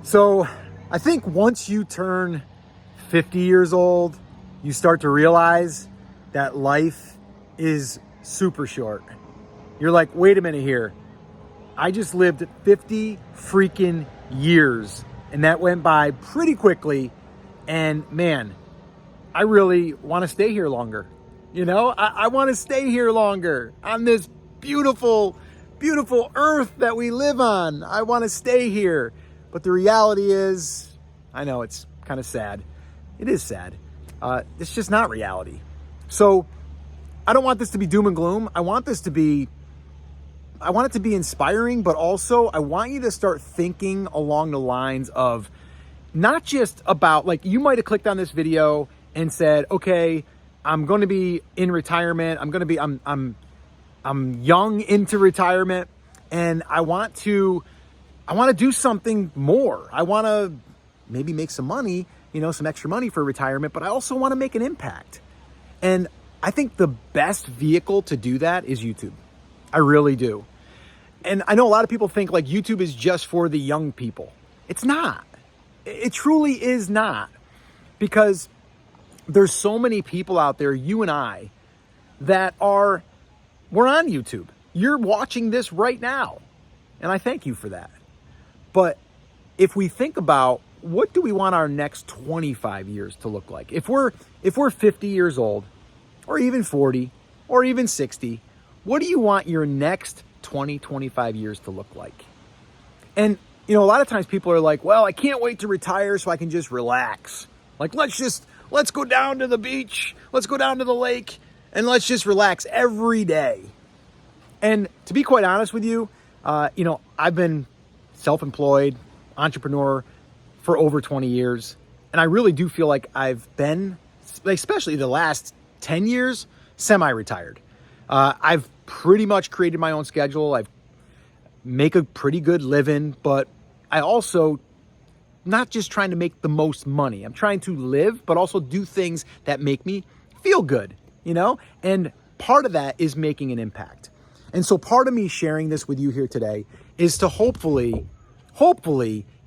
So I think once you turn 50 years old, you start to realize that life is super short. You're like, wait a minute here. I just lived 50 freaking years and that went by pretty quickly. And man, I really want to stay here longer. I want to stay here longer on this beautiful, beautiful earth that we live on. I want to stay here. But the reality is, I know it's kind of sad. It is sad. It's just not reality. So I don't want this to be doom and gloom. I want it to be inspiring, but also I want you to start thinking along the lines of not just about, like, you might have clicked on this video and said, okay, I'm going to be in retirement. I'm young into retirement and I want to do something more. I want to maybe make some money, some extra money for retirement, but I also want to make an impact. And I think the best vehicle to do that is YouTube. I really do. And I know a lot of people think like YouTube is just for the young people. It's not. It truly is not. Because there's so many people out there, you and I, that we're on YouTube. You're watching this right now. And I thank you for that. But if we think about what do we want our next 25 years to look like? If we're 50 years old, or even 40, or even 60, what do you want your next 20, 25 years to look like? And, a lot of times people are like, well, I can't wait to retire so I can just relax. Like, let's go down to the beach, let's go down to the lake, and let's just relax every day. And to be quite honest with you, I've been self-employed entrepreneur for over 20 years. And I really do feel like I've been, especially the last 10 years, semi-retired. I've pretty much created my own schedule. I make a pretty good living, but I also not just trying to make the most money. I'm trying to live, but also do things that make me feel good, And part of that is making an impact. And so part of me sharing this with you here today is to hopefully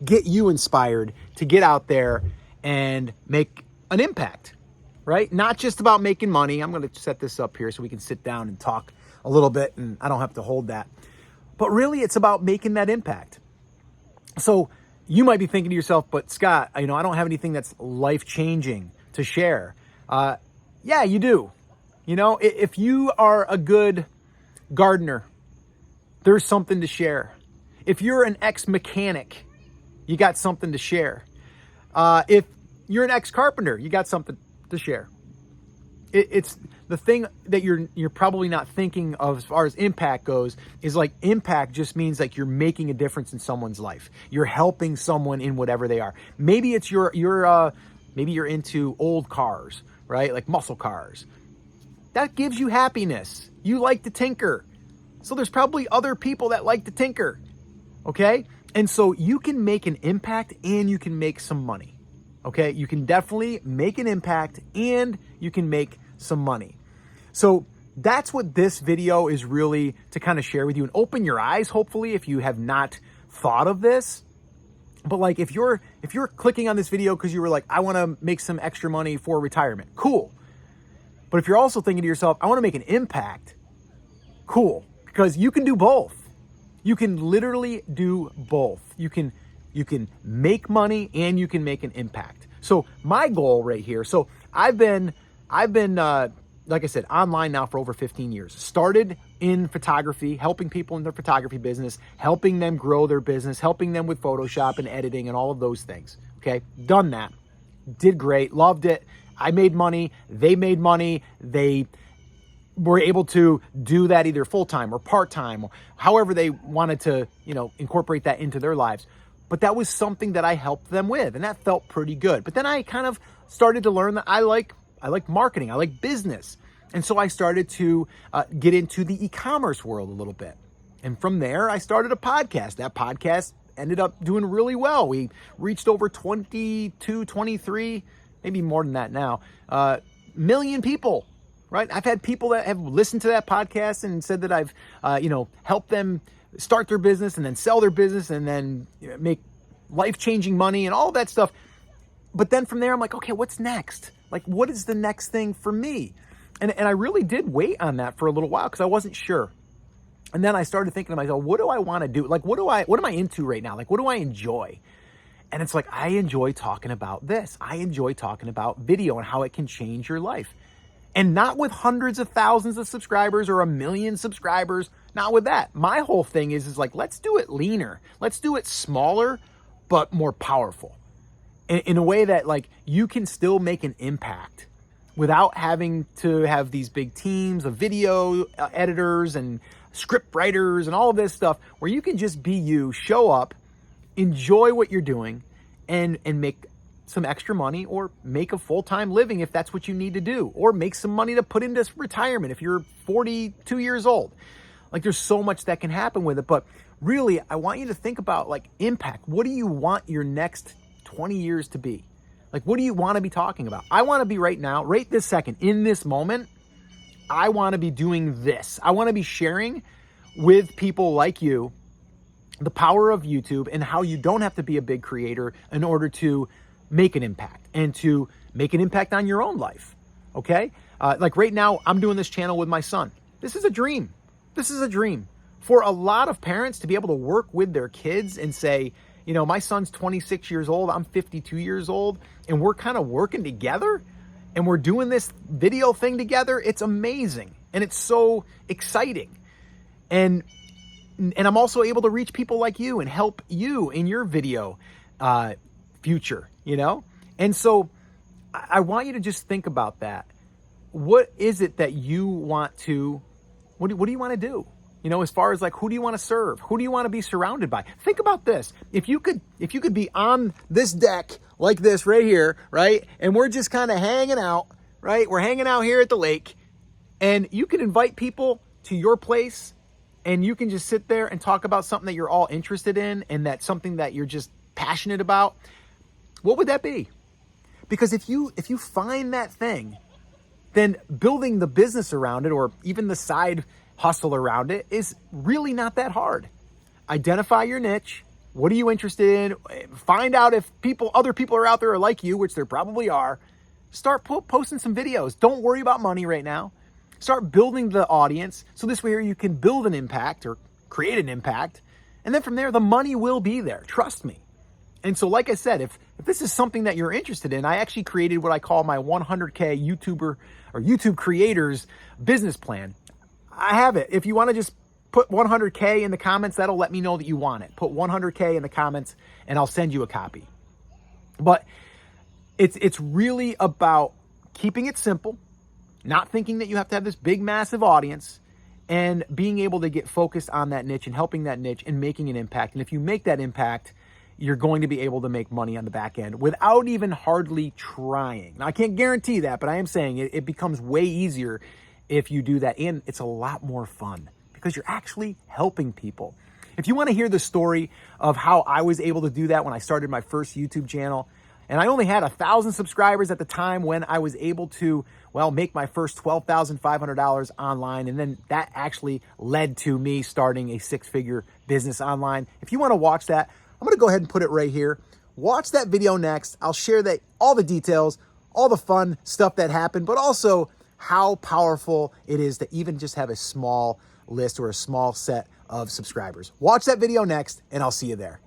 get you inspired to get out there and make an impact, right? Not just about making money. I'm going to set this up here so we can sit down and talk a little bit and I don't have to hold that. But really it's about making that impact. So you might be thinking to yourself, but Scott, I don't have anything that's life-changing to share. Yeah, you do. If you are a good gardener, there's something to share. If you're an ex-mechanic, you got something to share. If you're an ex-carpenter, you got something to share. It's the thing that you're probably not thinking of as far as impact goes is like impact just means like you're making a difference in someone's life. You're helping someone in whatever they are. Maybe it's maybe you're into old cars, right? Like muscle cars. That gives you happiness. You like to tinker. So there's probably other people that like to tinker. Okay? And so you can make an impact and you can make some money. Okay? You can definitely make an impact and you can make some money. So that's what this video is really to kind of share with you and open your eyes, hopefully, if you have not thought of this. But like if you're clicking on this video because you were like, I want to make some extra money for retirement, cool. But if you're also thinking to yourself, I want to make an impact, cool. Because you can do both. You can literally do both. You can make money and you can make an impact. So my goal right here, so I've been like I said, online now for over 15 years. Started in photography, helping people in their photography business, helping them grow their business, helping them with Photoshop and editing and all of those things. Okay, done that. Did great, loved it. I made money, they made money, they were able to do that either full-time or part-time or however they wanted to, incorporate that into their lives. But that was something that I helped them with and that felt pretty good. But then I kind of started to learn that I like marketing, I like business. And so I started to get into the e-commerce world a little bit. And from there, I started a podcast. That podcast ended up doing really well. We reached over 22, 23, maybe more than that now, million people, right? I've had people that have listened to that podcast and said that I've, helped them start their business and then sell their business and then make life-changing money and all that stuff. But then from there, I'm like, okay, what's next? Like, what is the next thing for me? And I really did wait on that for a little while because I wasn't sure. And then I started thinking to myself, what do I want to do? Like, what am I into right now? Like, what do I enjoy? And it's like, I enjoy talking about this. I enjoy talking about video and how it can change your life. And not with hundreds of thousands of subscribers or 1 million subscribers, not with that. My whole thing is like, let's do it leaner. Let's do it smaller, but more powerful. In a way that like you can still make an impact without having to have these big teams of video editors and script writers and all of this stuff, where you can just be you, show up, enjoy what you're doing, and make some extra money, or make a full-time living if that's what you need to do, or make some money to put into retirement if you're 42 years old. Like, there's so much that can happen with it. But really, I want you to think about like impact. What do you want your next 20 years to be? Like, what do you want to be talking about? I want to be right now, right this second, in this moment, I want to be doing this. I want to be sharing with people like you the power of YouTube and how you don't have to be a big creator in order to make an impact and to make an impact on your own life. Okay? Like right now, I'm doing this channel with my son. This is a dream. This is a dream for a lot of parents to be able to work with their kids and say, you know, my son's 26 years old, I'm 52 years old, and we're kind of working together and we're doing this video thing together. It's amazing. And it's so exciting. And I'm also able to reach people like you and help you in your video future, you know? And so I want you to just think about that. What is it that you want to, what do you want to do? You know, as far as like, who do you want to serve? Who do you want to be surrounded by? Think about this. If you could be on this deck like this right here, right? And we're just kind of hanging out, right? We're hanging out here at the lake, and you could invite people to your place, and you can just sit there and talk about something that you're all interested in and that's something that you're just passionate about. What would that be? Because if you find that thing, then building the business around it, or even the side hustle around it, is really not that hard. Identify your niche. What are you interested in? Find out if other people are out there are like you, which there probably are. Start posting some videos. Don't worry about money right now. Start building the audience. So this way you can build an impact or create an impact. And then from there, the money will be there. Trust me. And so, like I said, if this is something that you're interested in, I actually created what I call my 100K YouTuber or YouTube creators business plan. I have it. If you want to just put 100K in the comments, that'll let me know that you want it. Put 100K in the comments and I'll send you a copy. But it's really about keeping it simple, not thinking that you have to have this big, massive audience, and being able to get focused on that niche and helping that niche and making an impact. And if you make that impact, you're going to be able to make money on the back end without even hardly trying. Now, I can't guarantee that, but I am saying it becomes way easier if you do that. And it's a lot more fun because you're actually helping people. If you want to hear the story of how I was able to do that when I started my first YouTube channel, and I only had 1,000 subscribers at the time when I was able to, well, make my first $12,500 online. And then that actually led to me starting a 6-figure business online. If you want to watch that, I'm going to go ahead and put it right here. Watch that video next. I'll share all the details, all the fun stuff that happened, but also how powerful it is to even just have a small list or a small set of subscribers. Watch that video next, and I'll see you there.